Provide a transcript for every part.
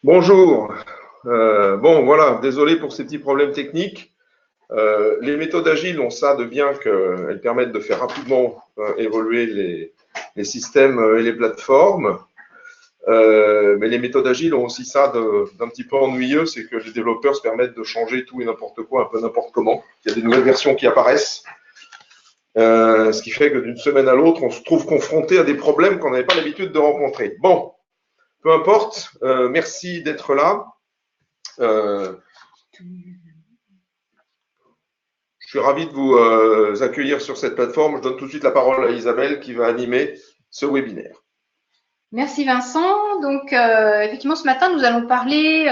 Bonjour. Bon, voilà, désolé pour ces petits problèmes techniques. Les méthodes agiles ont ça de bien qu'elles permettent de faire rapidement évoluer les systèmes et les plateformes. Mais les méthodes agiles ont aussi ça d'un petit peu ennuyeux, c'est que les développeurs se permettent de changer tout et n'importe quoi, un peu n'importe comment. Il y a des nouvelles versions qui apparaissent. Ce qui fait que d'une semaine à l'autre, on se trouve confronté à des problèmes qu'on n'avait pas l'habitude de rencontrer. Bon, peu importe, merci d'être là. Je suis ravi de vous accueillir sur cette plateforme. Je donne tout de suite la parole à Isabelle qui va animer ce webinaire. Merci Vincent. Donc, effectivement, ce matin, nous allons parler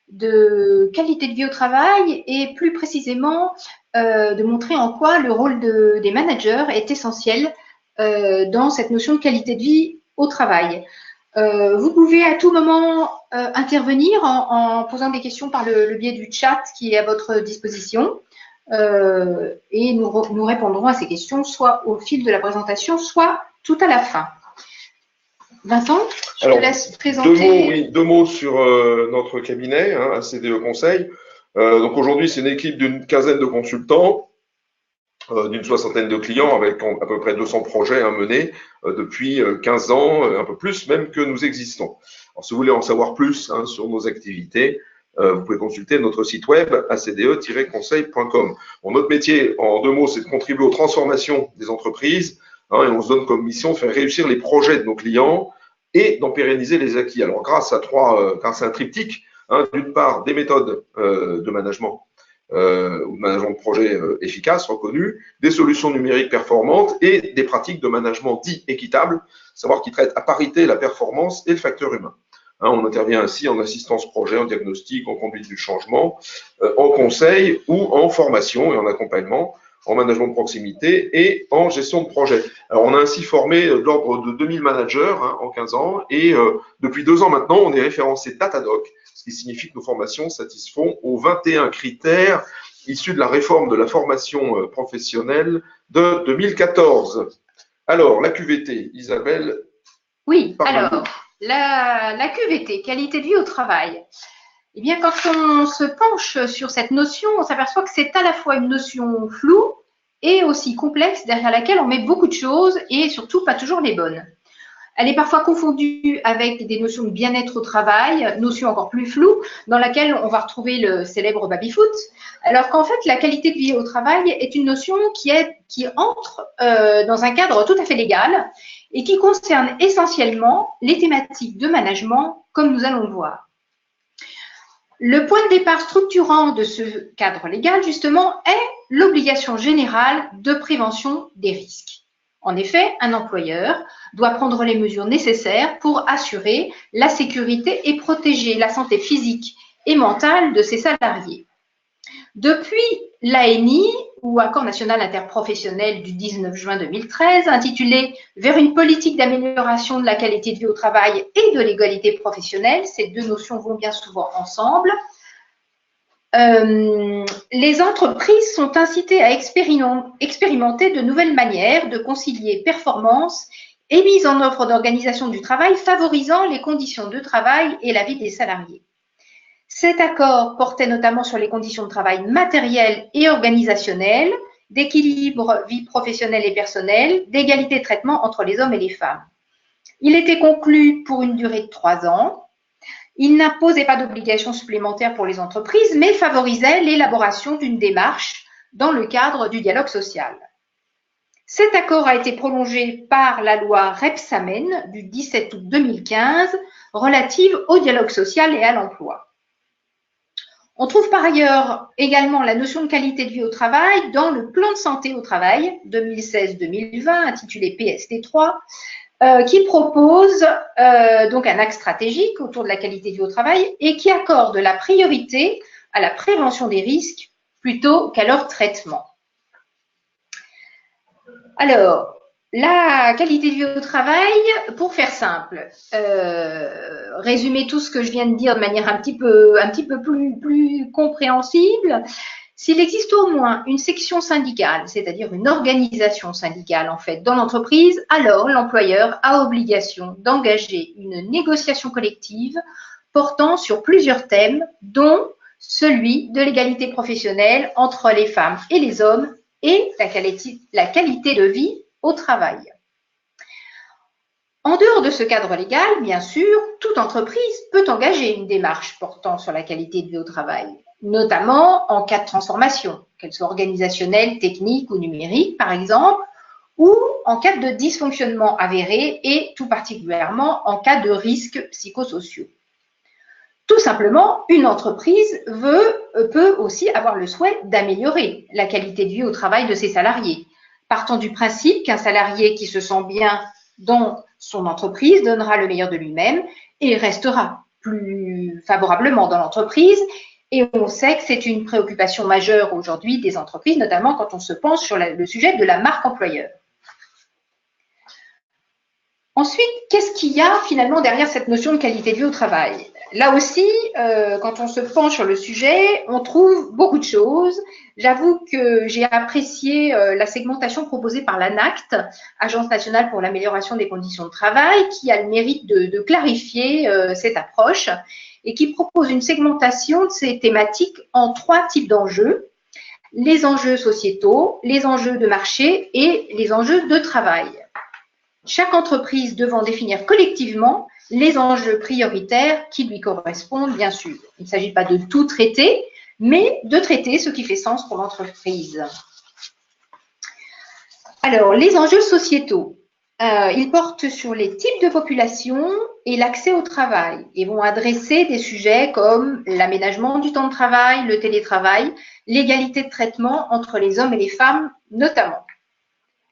de qualité de vie au travail et plus précisément de montrer en quoi le rôle des managers est essentiel dans cette notion de qualité de vie au travail. Vous pouvez à tout moment intervenir en posant des questions par le biais du chat qui est à votre disposition et nous répondrons à ces questions soit au fil de la présentation, soit tout à la fin. Vincent, je te laisse présenter. Deux mots sur notre cabinet, ACDE Conseil. Donc aujourd'hui, c'est une équipe d'une quinzaine de consultants, d'une soixantaine de clients avec à peu près 200 projets à mener depuis 15 ans, un peu plus même que nous existons. Alors, si vous voulez en savoir plus sur nos activités, vous pouvez consulter notre site web acde-conseil.com. Bon, notre métier, en deux mots, c'est de contribuer aux transformations des entreprises et on se donne comme mission de faire réussir les projets de nos clients et d'en pérenniser les acquis. Alors, grâce à un triptyque, d'une part, des méthodes de management ou de management de projet efficace, reconnu, des solutions numériques performantes et des pratiques de management dit équitable, savoir qui traitent à parité la performance et le facteur humain. On intervient ainsi en assistance projet, en diagnostic, en conduite du changement, en conseil ou en formation et en accompagnement, en management de proximité et en gestion de projet. Alors, on a ainsi formé de l'ordre de 2000 managers en 15 ans et depuis 2 ans maintenant, on est référencé Datadoc, ce qui signifie que nos formations satisfont aux 21 critères issus de la réforme de la formation professionnelle de 2014. Alors, la QVT, Isabelle. Oui, alors, la QVT, qualité de vie au travail. Eh bien, quand on se penche sur cette notion, on s'aperçoit que c'est à la fois une notion floue et aussi complexe, derrière laquelle on met beaucoup de choses et surtout pas toujours les bonnes. Elle est parfois confondue avec des notions de bien-être au travail, notion encore plus floue, dans laquelle on va retrouver le célèbre baby-foot, alors qu'en fait, la qualité de vie au travail est une notion qui entre dans un cadre tout à fait légal et qui concerne essentiellement les thématiques de management, comme nous allons le voir. Le point de départ structurant de ce cadre légal, justement, est l'obligation générale de prévention des risques. En effet, un employeur doit prendre les mesures nécessaires pour assurer la sécurité et protéger la santé physique et mentale de ses salariés. Depuis l'ANI, ou Accord national interprofessionnel du 19 juin 2013, intitulé « Vers une politique d'amélioration de la qualité de vie au travail et de l'égalité professionnelle », ces deux notions vont bien souvent ensemble, les entreprises sont incitées à expérimenter de nouvelles manières de concilier performance et mise en œuvre d'organisation du travail favorisant les conditions de travail et la vie des salariés. Cet accord portait notamment sur les conditions de travail matérielles et organisationnelles, d'équilibre vie professionnelle et personnelle, d'égalité de traitement entre les hommes et les femmes. Il était conclu pour une durée de 3 ans. Il n'imposait pas d'obligations supplémentaires pour les entreprises, mais favorisait l'élaboration d'une démarche dans le cadre du dialogue social. Cet accord a été prolongé par la loi Rebsamen du 17 août 2015 relative au dialogue social et à l'emploi. On trouve par ailleurs également la notion de qualité de vie au travail dans le plan de santé au travail 2016-2020 intitulé PSD3, qui propose donc un axe stratégique autour de la qualité de vie au travail et qui accorde la priorité à la prévention des risques plutôt qu'à leur traitement. Alors, la qualité de vie au travail, pour faire simple, résumer tout ce que je viens de dire de manière un petit peu plus compréhensible, S'il existe au moins une section syndicale, c'est-à-dire une organisation syndicale en fait dans l'entreprise, alors l'employeur a obligation d'engager une négociation collective portant sur plusieurs thèmes, dont celui de l'égalité professionnelle entre les femmes et les hommes et la qualité de vie au travail. En dehors de ce cadre légal, bien sûr, toute entreprise peut engager une démarche portant sur la qualité de vie au travail, notamment en cas de transformation, qu'elle soit organisationnelle, technique ou numérique, par exemple, ou en cas de dysfonctionnement avéré et tout particulièrement en cas de risques psychosociaux. Tout simplement, une entreprise peut aussi avoir le souhait d'améliorer la qualité de vie au travail de ses salariés, partant du principe qu'un salarié qui se sent bien dans son entreprise donnera le meilleur de lui-même et restera plus favorablement dans l'entreprise. Et on sait que c'est une préoccupation majeure aujourd'hui des entreprises, notamment quand on se penche sur le sujet de la marque employeur. Ensuite, qu'est-ce qu'il y a finalement derrière cette notion de qualité de vie au travail? Là aussi, quand on se penche sur le sujet, on trouve beaucoup de choses. J'avoue que j'ai apprécié la segmentation proposée par l'ANACT, Agence nationale pour l'amélioration des conditions de travail, qui a le mérite de clarifier cette approche et qui propose une segmentation de ces thématiques en 3 types d'enjeux: les enjeux sociétaux, les enjeux de marché et les enjeux de travail. Chaque entreprise devant définir collectivement les enjeux prioritaires qui lui correspondent, bien sûr. Il ne s'agit pas de tout traiter, mais de traiter ce qui fait sens pour l'entreprise. Alors, les enjeux sociétaux, ils portent sur les types de population et l'accès au travail et vont adresser des sujets comme l'aménagement du temps de travail, le télétravail, l'égalité de traitement entre les hommes et les femmes notamment.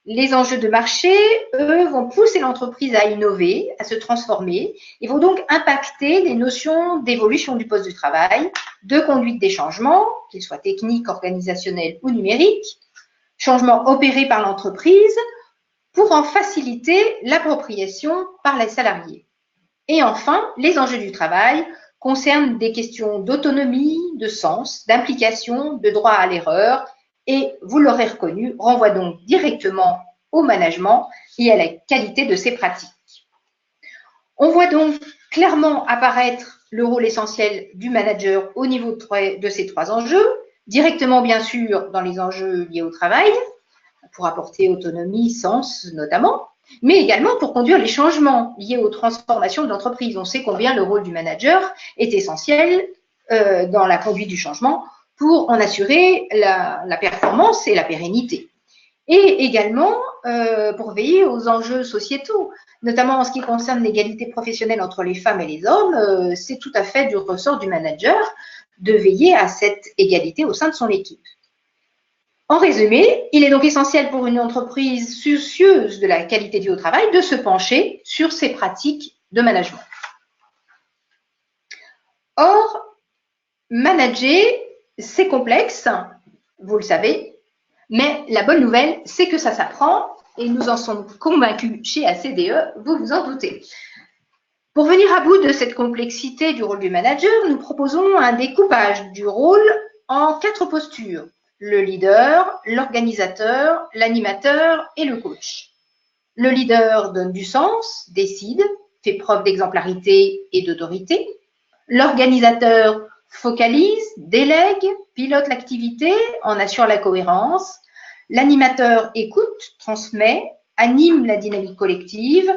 Les enjeux de marché, eux, vont pousser l'entreprise à innover, à se transformer et vont donc impacter les notions d'évolution du poste de travail, de conduite des changements, qu'ils soient techniques, organisationnels ou numériques, changements opérés par l'entreprise pour en faciliter l'appropriation par les salariés. Et enfin, les enjeux du travail concernent des questions d'autonomie, de sens, d'implication, de droit à l'erreur, et, vous l'aurez reconnu, renvoie donc directement au management et à la qualité de ses pratiques. On voit donc clairement apparaître le rôle essentiel du manager au niveau de ces 3 enjeux, directement bien sûr dans les enjeux liés au travail, pour apporter autonomie, sens notamment, mais également pour conduire les changements liés aux transformations de l'entreprise. On sait combien le rôle du manager est essentiel dans la conduite du changement pour en assurer la performance et la pérennité. Et également pour veiller aux enjeux sociétaux, notamment en ce qui concerne l'égalité professionnelle entre les femmes et les hommes, c'est tout à fait du ressort du manager de veiller à cette égalité au sein de son équipe. En résumé, il est donc essentiel pour une entreprise soucieuse de la qualité de vie au travail de se pencher sur ses pratiques de management. Or, manager, c'est complexe, vous le savez, mais la bonne nouvelle, c'est que ça s'apprend et nous en sommes convaincus chez ACDE, vous vous en doutez. Pour venir à bout de cette complexité du rôle du manager, nous proposons un découpage du rôle en 4 postures: le leader, l'organisateur, l'animateur et le coach. Le leader donne du sens, décide, fait preuve d'exemplarité et d'autorité. L'organisateur focalise, délègue, pilote l'activité, en assure la cohérence. L'animateur écoute, transmet, anime la dynamique collective.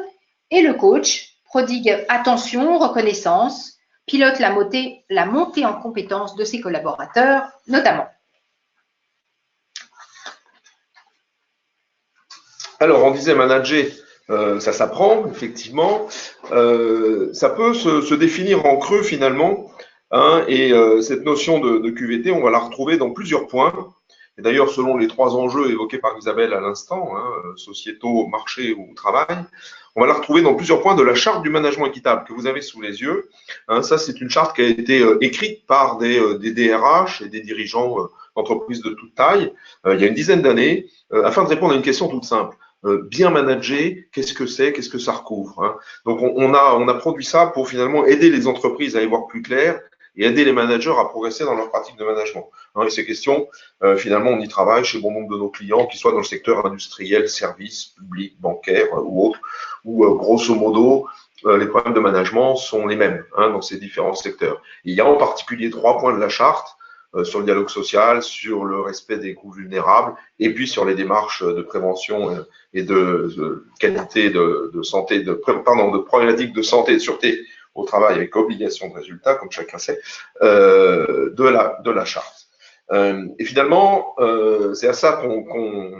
Et le coach prodigue attention, reconnaissance, pilote la montée en compétence de ses collaborateurs, notamment. Alors, on disait manager, ça s'apprend, effectivement. Ça peut se définir en creux, finalement. Hein, et cette notion de QVT, on va la retrouver dans plusieurs points. Et d'ailleurs, selon les 3 enjeux évoqués par Isabelle à l'instant, hein, sociétaux, marché ou travail, on va la retrouver dans plusieurs points de la charte du management équitable que vous avez sous les yeux. Hein, ça, c'est une charte qui a été écrite par des DRH et des dirigeants d'entreprises de toute taille il y a une dizaine d'années, afin de répondre à une question toute simple. Bien manager, qu'est-ce que c'est, qu'est-ce que ça recouvre, hein. Donc, on a produit ça pour finalement aider les entreprises à y voir plus clair et aider les managers à progresser dans leur pratique de management. Et ces questions, finalement, on y travaille chez bon nombre de nos clients, qu'ils soient dans le secteur industriel, service, public, bancaire ou autre, où grosso modo, les problèmes de management sont les mêmes dans ces différents secteurs. Il y a en particulier 3 points de la charte sur le dialogue social, sur le respect des groupes vulnérables, et puis sur les démarches de prévention et de qualité de santé, de problématiques de santé et de sûreté au travail avec obligation de résultat, comme chacun sait, de la charte. Et finalement, c'est à ça qu'on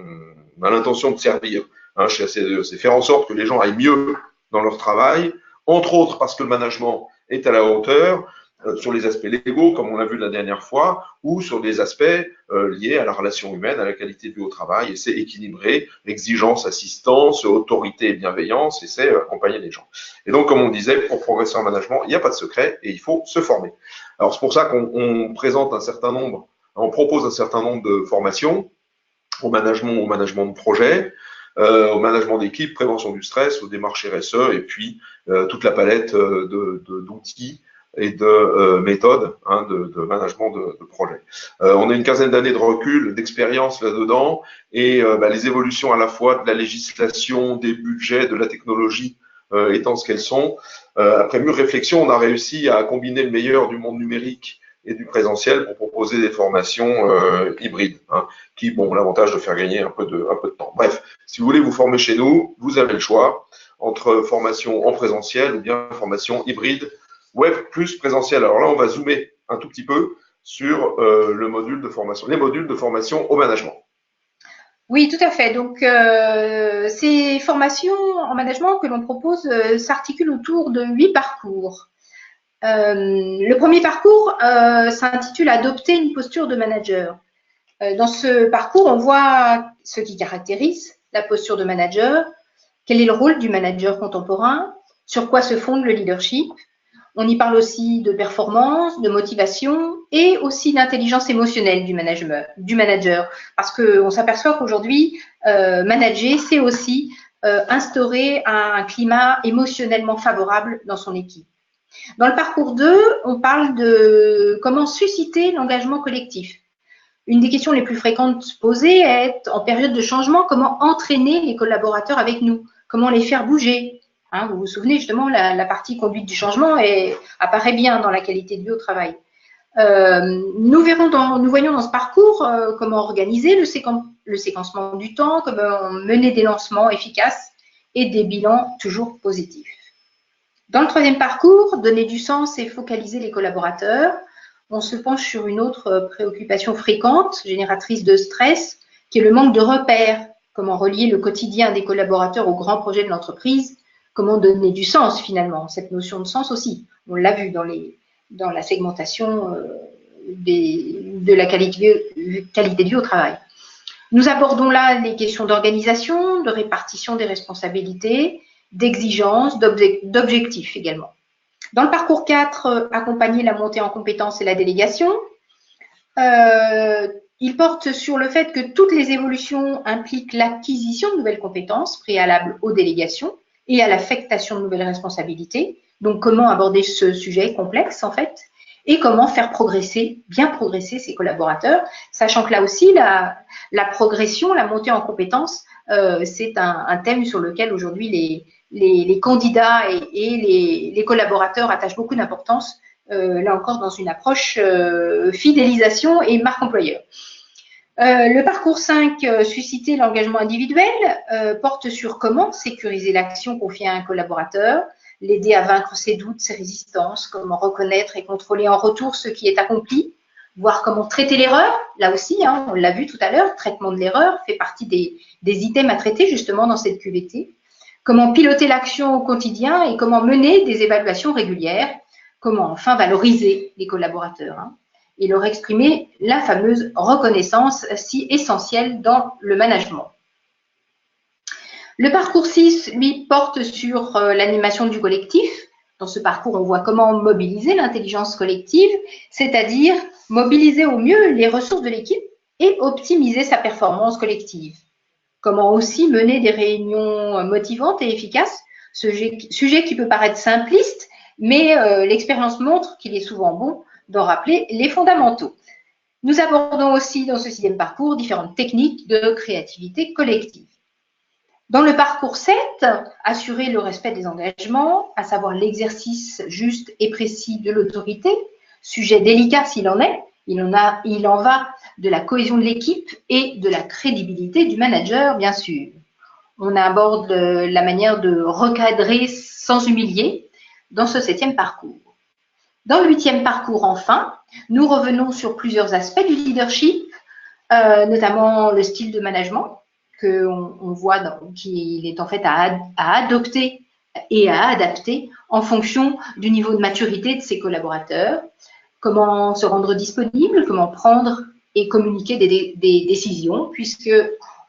a l'intention de servir chez ACDE, c'est faire en sorte que les gens aillent mieux dans leur travail, entre autres parce que le management est à la hauteur, sur les aspects légaux, comme on l'a vu la dernière fois, ou sur des aspects liés à la relation humaine, à la qualité de vie au travail, et c'est équilibré, exigence, assistance, autorité et bienveillance, et c'est accompagner les gens. Et donc, comme on disait, pour progresser en management, il n'y a pas de secret, et il faut se former. Alors, c'est pour ça qu'on présente un certain nombre, on propose un certain nombre de formations au management de projet, au management d'équipe, prévention du stress, aux démarches RSE, et puis toute la palette d'outils et de méthodes de management de projet. On a une quinzaine d'années de recul, d'expérience là-dedans, et les évolutions à la fois de la législation, des budgets, de la technologie étant ce qu'elles sont. Après mûre réflexion, on a réussi à combiner le meilleur du monde numérique et du présentiel pour proposer des formations hybrides, qui ont l'avantage de faire gagner un peu de temps. Bref, si vous voulez vous former chez nous, vous avez le choix entre formation en présentiel ou bien formation hybride, web plus présentiel. Alors là, on va zoomer un tout petit peu sur le module de formation, les modules de formation au management. Oui, tout à fait. Donc, ces formations en management que l'on propose s'articulent autour de 8 parcours. Le premier parcours s'intitule « Adopter une posture de manager ». Dans ce parcours, on voit ce qui caractérise la posture de manager, quel est le rôle du manager contemporain, sur quoi se fonde le leadership. On y parle aussi de performance, de motivation et aussi d'intelligence émotionnelle du manager. Parce qu'on s'aperçoit qu'aujourd'hui, manager, c'est aussi instaurer un climat émotionnellement favorable dans son équipe. Dans le parcours 2, on parle de comment susciter l'engagement collectif. Une des questions les plus fréquentes posées est, en période de changement, comment entraîner les collaborateurs avec nous, comment les faire bouger. Vous vous souvenez justement, la partie conduite du changement apparaît bien dans la qualité de vie au travail. Nous voyons dans ce parcours comment organiser le séquencement du temps, comment mener des lancements efficaces et des bilans toujours positifs. Dans le troisième parcours, donner du sens et focaliser les collaborateurs, on se penche sur une autre préoccupation fréquente, génératrice de stress, qui est le manque de repères. Comment relier le quotidien des collaborateurs aux grands projets de l'entreprise, comment donner du sens finalement, cette notion de sens aussi. On l'a vu dans la segmentation de la qualité de vie au travail. Nous abordons là les questions d'organisation, de répartition des responsabilités, d'exigence, d'objectifs également. Dans le parcours 4, accompagner la montée en compétences et la délégation. Il porte sur le fait que toutes les évolutions impliquent l'acquisition de nouvelles compétences préalables aux délégations et à l'affectation de nouvelles responsabilités. Donc, comment aborder ce sujet complexe, en fait, et comment faire bien progresser ses collaborateurs, sachant que là aussi, la progression, la montée en compétences, c'est un thème sur lequel aujourd'hui les candidats et les collaborateurs attachent beaucoup d'importance, là encore dans une approche fidélisation et marque employeur. Le parcours 5, susciter l'engagement individuel, porte sur comment sécuriser l'action confiée à un collaborateur, l'aider à vaincre ses doutes, ses résistances, comment reconnaître et contrôler en retour ce qui est accompli, voir comment traiter l'erreur. Là aussi, on l'a vu tout à l'heure, traitement de l'erreur fait partie des items à traiter justement dans cette QVT. Comment piloter l'action au quotidien et comment mener des évaluations régulières, comment enfin valoriser les collaborateurs et leur exprimer la fameuse reconnaissance si essentielle dans le management. Le parcours 6, lui, porte sur l'animation du collectif. Dans ce parcours, on voit comment mobiliser l'intelligence collective, c'est-à-dire mobiliser au mieux les ressources de l'équipe et optimiser sa performance collective. Comment aussi mener des réunions motivantes et efficaces, sujet qui peut paraître simpliste, mais l'expérience montre qu'il est souvent bon d'en rappeler les fondamentaux. Nous abordons aussi dans ce 6e parcours différentes techniques de créativité collective. Dans le parcours 7, assurer le respect des engagements, à savoir l'exercice juste et précis de l'autorité, sujet délicat s'il en est, il en va de la cohésion de l'équipe et de la crédibilité du manager, bien sûr. On aborde la manière de recadrer sans humilier dans ce 7e parcours. Dans le 8e parcours, enfin, nous revenons sur plusieurs aspects du leadership, notamment le style de management, qu'on voit qu'il est en fait à adopter et à adapter en fonction du niveau de maturité de ses collaborateurs, comment se rendre disponible, comment prendre et communiquer des décisions, puisque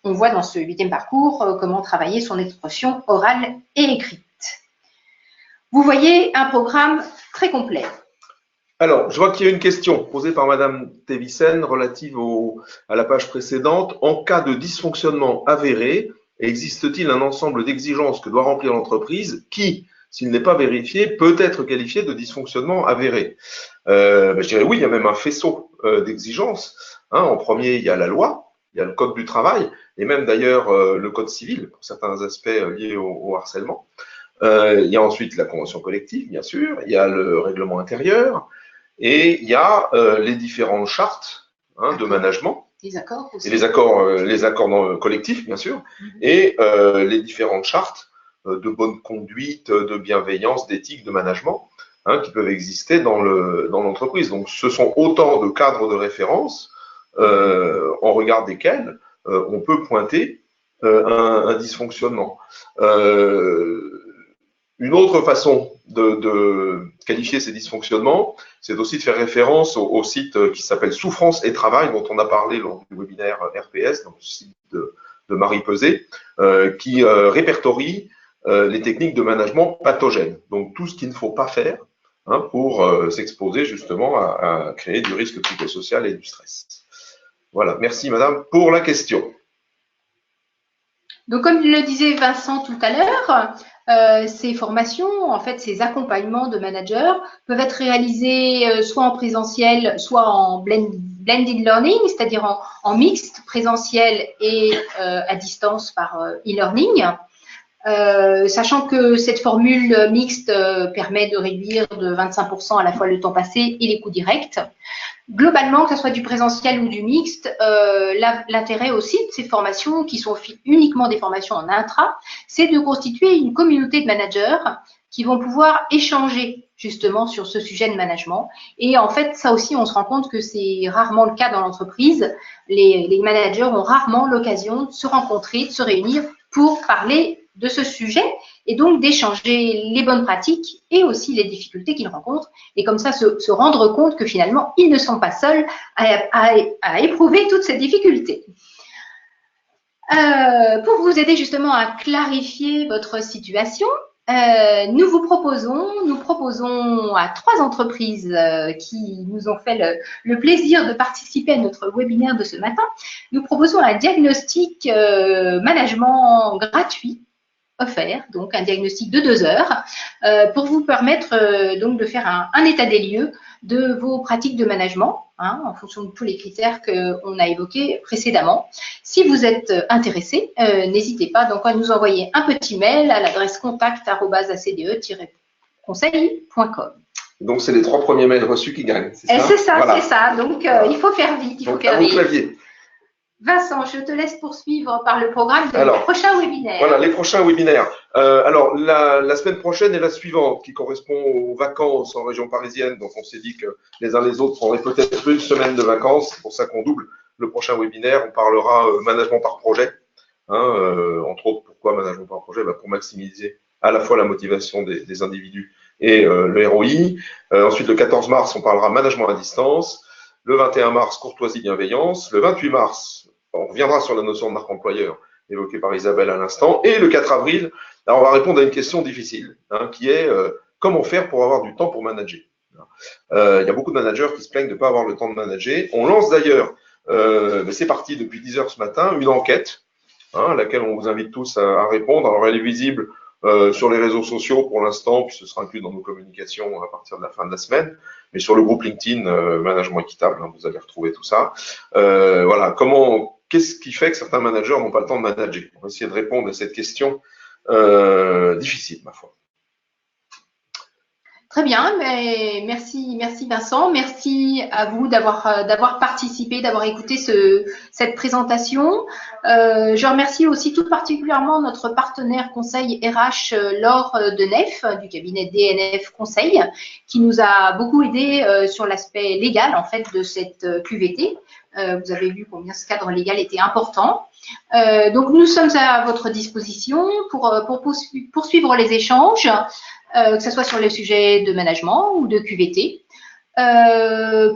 on voit dans ce 8e parcours comment travailler son expression orale et écrite. Vous voyez un programme très complet. Alors, je vois qu'il y a une question posée par Madame Thévissen relative à la page précédente. En cas de dysfonctionnement avéré, existe-t-il un ensemble d'exigences que doit remplir l'entreprise qui, s'il n'est pas vérifié, peut être qualifié de dysfonctionnement avéré? Je dirais oui, il y a même un faisceau d'exigences. En premier, il y a la loi, il y a le code du travail, et même d'ailleurs le code civil, pour certains aspects liés au harcèlement. Il y a ensuite la convention collective, bien sûr, il y a le règlement intérieur, et il y a les différentes chartes de management. Les accords aussi. Et les accords collectifs, bien sûr, et les différentes chartes de bonne conduite, de bienveillance, d'éthique, de management, qui peuvent exister dans l'entreprise. Donc, ce sont autant de cadres de référence en regard desquels on peut pointer un dysfonctionnement. Une autre façon de qualifier ces dysfonctionnements, c'est aussi de faire référence au site qui s'appelle Souffrance et Travail, dont on a parlé lors du webinaire RPS, donc le site de Marie Peset, qui répertorie les techniques de management pathogènes. Donc tout ce qu'il ne faut pas faire pour s'exposer justement à créer du risque psychosocial et du stress. Voilà, merci madame pour la question. Donc, comme le disait Vincent tout à l'heure, ces formations, en fait, ces accompagnements de managers peuvent être réalisés soit en présentiel, soit en blended learning, c'est-à-dire en mixte, présentiel et à distance par e-learning. Sachant que cette formule mixte permet de réduire de 25% à la fois le temps passé et les coûts directs. Globalement, que ce soit du présentiel ou du mixte, l'intérêt aussi de ces formations, qui sont uniquement des formations en intra, c'est de constituer une communauté de managers qui vont pouvoir échanger justement sur ce sujet de management. Et en fait, ça aussi, on se rend compte que c'est rarement le cas dans l'entreprise. Les managers ont rarement l'occasion de se rencontrer, de se réunir pour parler de ce sujet et donc d'échanger les bonnes pratiques et aussi les difficultés qu'ils rencontrent et comme ça se rendre compte que finalement, ils ne sont pas seuls à éprouver toutes ces difficultés. Pour vous aider justement à clarifier votre situation, nous proposons à 3 entreprises qui nous ont fait le plaisir de participer à notre webinaire de ce matin, nous proposons un diagnostic management gratuit offert, donc un diagnostic de 2 heures, pour vous permettre donc de faire un état des lieux de vos pratiques de management, en fonction de tous les critères qu'on a évoqués précédemment. Si vous êtes intéressé, n'hésitez pas donc à nous envoyer un petit mail à l'adresse contact@acde-conseil.com. Donc, c'est les 3 premiers mails reçus qui gagnent, c'est ça? C'est ça, voilà. C'est ça. Donc, il faut faire vite, il faut faire vite. Clavier. Vincent, je te laisse poursuivre par le programme des prochains webinaires. Voilà, les prochains webinaires. Alors, la semaine prochaine est la suivante, qui correspond aux vacances en région parisienne. Donc, on s'est dit que les uns les autres prendraient peut-être une semaine de vacances. C'est pour ça qu'on double le prochain webinaire. On parlera management par projet. Entre autres, pourquoi management par projet? Pour maximiser à la fois la motivation des individus et le ROI. Ensuite, le 14 mars, on parlera management à distance. Le 21 mars, courtoisie, bienveillance. Le 28 mars, on reviendra sur la notion de marque employeur évoquée par Isabelle à l'instant. Et le 4 avril, là, on va répondre à une question difficile, qui est comment faire pour avoir du temps pour manager. Il y a beaucoup de managers qui se plaignent de ne pas avoir le temps de manager. On lance d'ailleurs, c'est parti depuis 10 heures ce matin, une enquête, à laquelle on vous invite tous à répondre. Alors, elle est visible Sur les réseaux sociaux, pour l'instant, puis ce sera inclus dans nos communications à partir de la fin de la semaine, mais sur le groupe LinkedIn Management Équitable, hein, vous allez retrouver tout ça. Voilà, qu'est-ce qui fait que certains managers n'ont pas le temps de manager? On va essayer de répondre à cette question difficile, ma foi. Très bien, mais merci Vincent, merci à vous d'avoir participé, d'avoir écouté cette présentation. Je remercie aussi tout particulièrement notre partenaire conseil RH Laure Denef du cabinet DNF Conseil, qui nous a beaucoup aidé sur l'aspect légal en fait de cette QVT. Vous avez vu combien ce cadre légal était important. Donc nous sommes à votre disposition pour poursuivre les échanges. Que ce soit sur les sujets de management ou de QVT.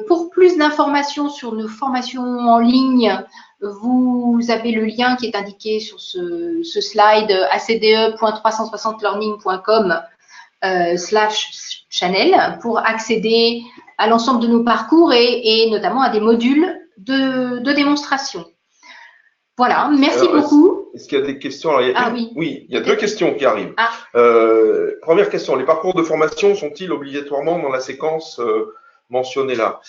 Pour plus d'informations sur nos formations en ligne, vous avez le lien qui est indiqué sur ce slide acde.360learning.com/channel pour accéder à l'ensemble de nos parcours et notamment à des modules de démonstration. Voilà, merci beaucoup. Est-ce qu'il y a des questions? Alors, oui, il y a 2 questions qui arrivent. Première question, les parcours de formation sont-ils obligatoirement dans la séquence mentionnée là?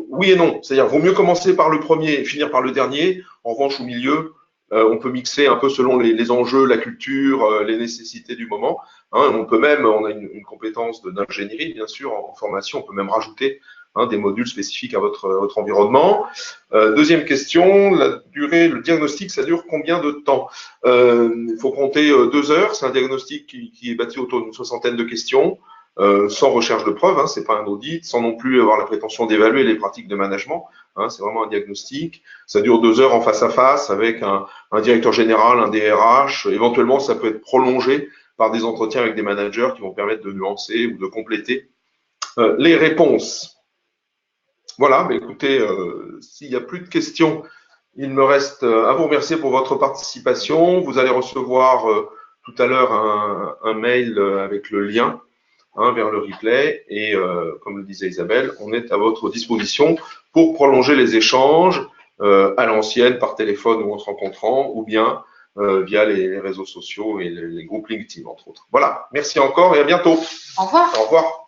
Oui et non, c'est-à-dire vaut mieux commencer par le premier et finir par le dernier. En revanche, au milieu, on peut mixer un peu selon les enjeux, la culture, les nécessités du moment. Hein, on a une compétence d'ingénierie, bien sûr, en formation, on peut même rajouter des modules spécifiques à votre environnement. Deuxième question, la durée, le diagnostic, ça dure combien de temps? Il faut compter 2 heures. C'est un diagnostic qui est bâti autour d'une 60aine de questions, sans recherche de preuves, c'est pas un audit, sans non plus avoir la prétention d'évaluer les pratiques de management. C'est vraiment un diagnostic. Ça dure 2 heures en face à face avec un directeur général, un DRH. Éventuellement, ça peut être prolongé par des entretiens avec des managers qui vont permettre de nuancer ou de compléter les réponses. Voilà, mais écoutez, s'il n'y a plus de questions, il me reste à vous remercier pour votre participation. Vous allez recevoir tout à l'heure un mail avec le lien vers le replay. Et comme le disait Isabelle, on est à votre disposition pour prolonger les échanges à l'ancienne, par téléphone ou en se rencontrant, ou bien via les réseaux sociaux et les groupes LinkedIn, entre autres. Voilà, merci encore et à bientôt. Au revoir. Au revoir.